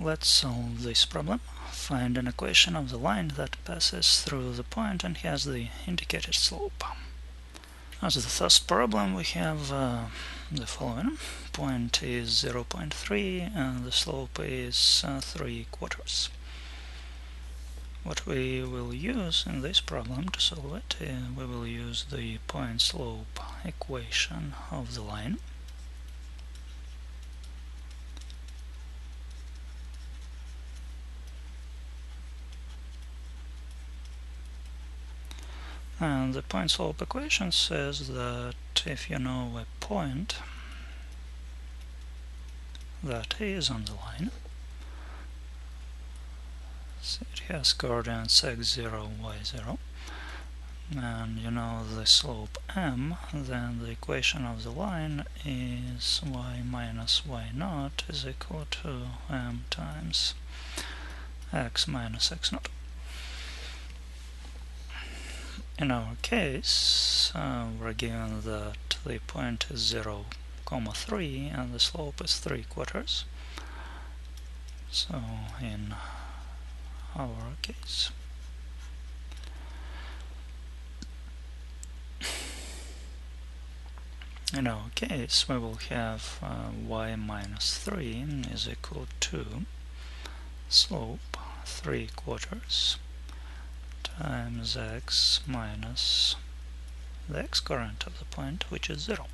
Let's solve this problem. Find an equation of the line that passes through the point and has the indicated slope. As the first problem, we have the following. Point is 0.3 and the slope is 3/4. What we will use in this problem to solve it, we will use the point slope equation of the line. And the point slope equation says that if you know a point that is on the line, so it has coordinates x0, y0, and you know the slope m, then the equation of the line is y minus y naught is equal to m times x minus x naught. In our case, we're given that the point is 0, 3 and the slope is 3/4. So in our case, we will have y minus 3 is equal to slope 3/4 times x minus the x coordinate of the point, which is 0.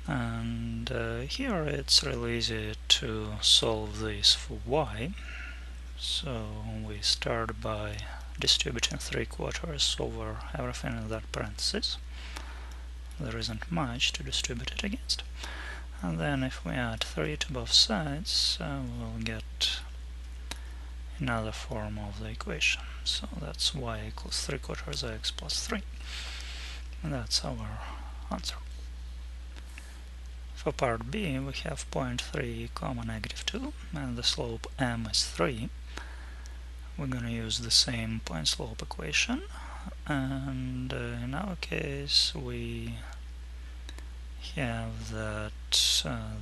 And here it's really easy to solve this for y. So we start by distributing 3/4 over everything in that parenthesis. There isn't much to distribute it against. And then if we add 3 to both sides, we'll get another form of the equation. So that's y equals 3/4 x plus 3. And that's our answer. For part B, we have point 3, -2, and the slope m is 3. We're going to use the same point slope equation, and in our case we have that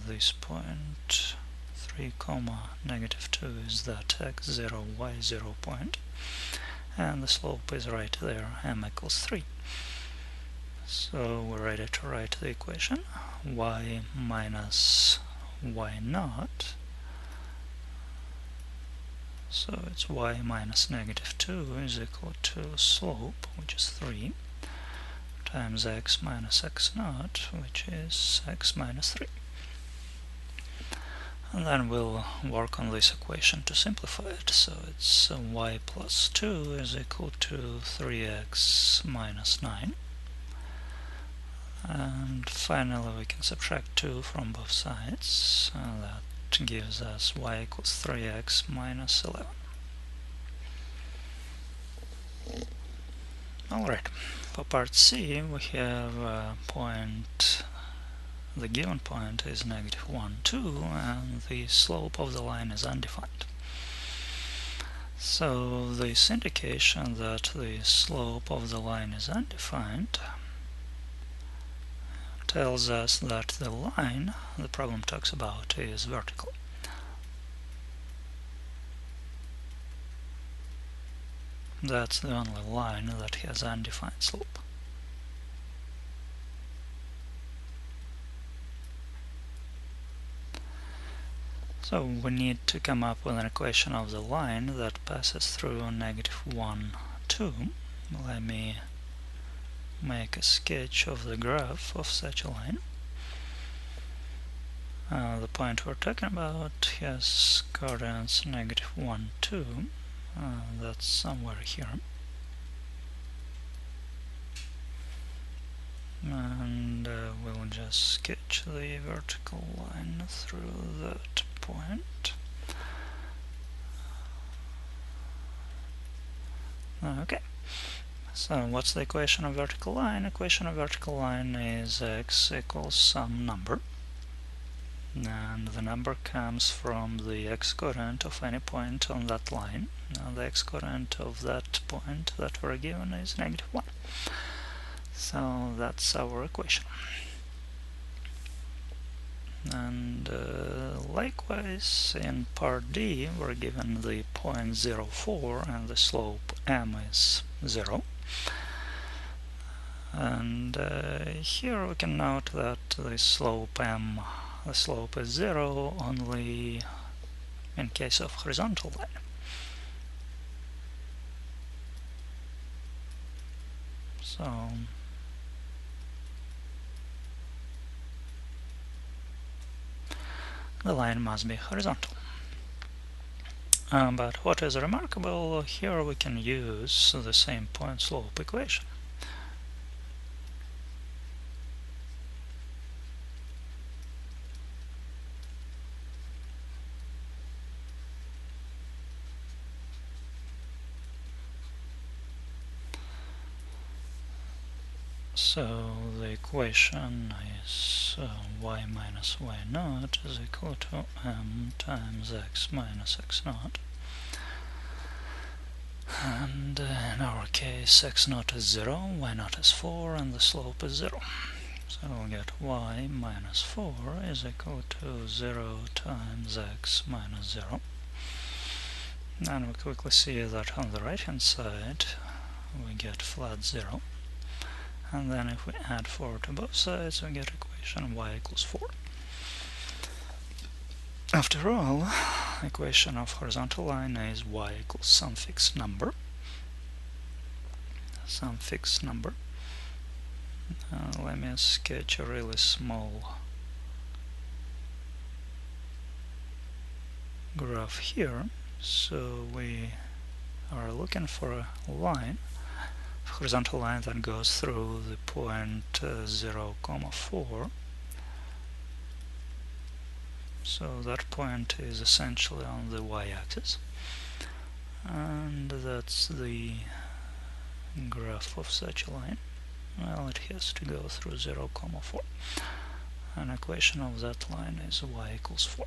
this point 3, -2 is that x0, y0 point, and the slope is right there, m equals 3. So we're ready to write the equation. Y minus y naught, so it's y minus -2 is equal to slope, which is 3, times x minus x naught, which is x minus 3. And then we'll work on this equation to simplify it. So it's y plus 2 is equal to 3x minus 9. And finally we can subtract 2 from both sides. That gives us y equals 3x minus 11. Alright, for part C we have a point, the given point is -1, 2, and the slope of the line is undefined. So this indication that the slope of the line is undefined tells us that the line the problem talks about is vertical. That's the only line that has undefined slope. So we need to come up with an equation of the line that passes through -1, 2. Let me make a sketch of the graph of such a line. The point we're talking about has coordinates -1, 2. That's somewhere here. And we'll just sketch the vertical line through that point. Okay. So what's the equation of vertical line? Equation of vertical line is x equals some number, and the number comes from the x-coordinate of any point on that line. Now the x-coordinate of that point that we're given is -1. So that's our equation. And Likewise, in part D, we're given the point 0, 4, and the slope m is 0. And here we can note that the slope is 0 only in case of horizontal line. So the line must be horizontal. But what is remarkable, here we can use the same point-slope equation. So the equation is y minus y naught is equal to m times x minus x naught. And in our case, x naught is 0, y naught is 4, and the slope is 0. So we'll get y minus 4 is equal to 0 times x minus 0. And we quickly see that on the right hand side we get flat 0. And then if we add 4 to both sides, we get equation y equals 4. After all, equation of horizontal line is y equals some fixed number. Let me sketch a really small graph here. So we are looking for a line, a horizontal line that goes through the point 0, 4. So that point is essentially on the y-axis, and that's the graph of such a line. Well, it has to go through 0, 4. An equation of that line is y equals 4.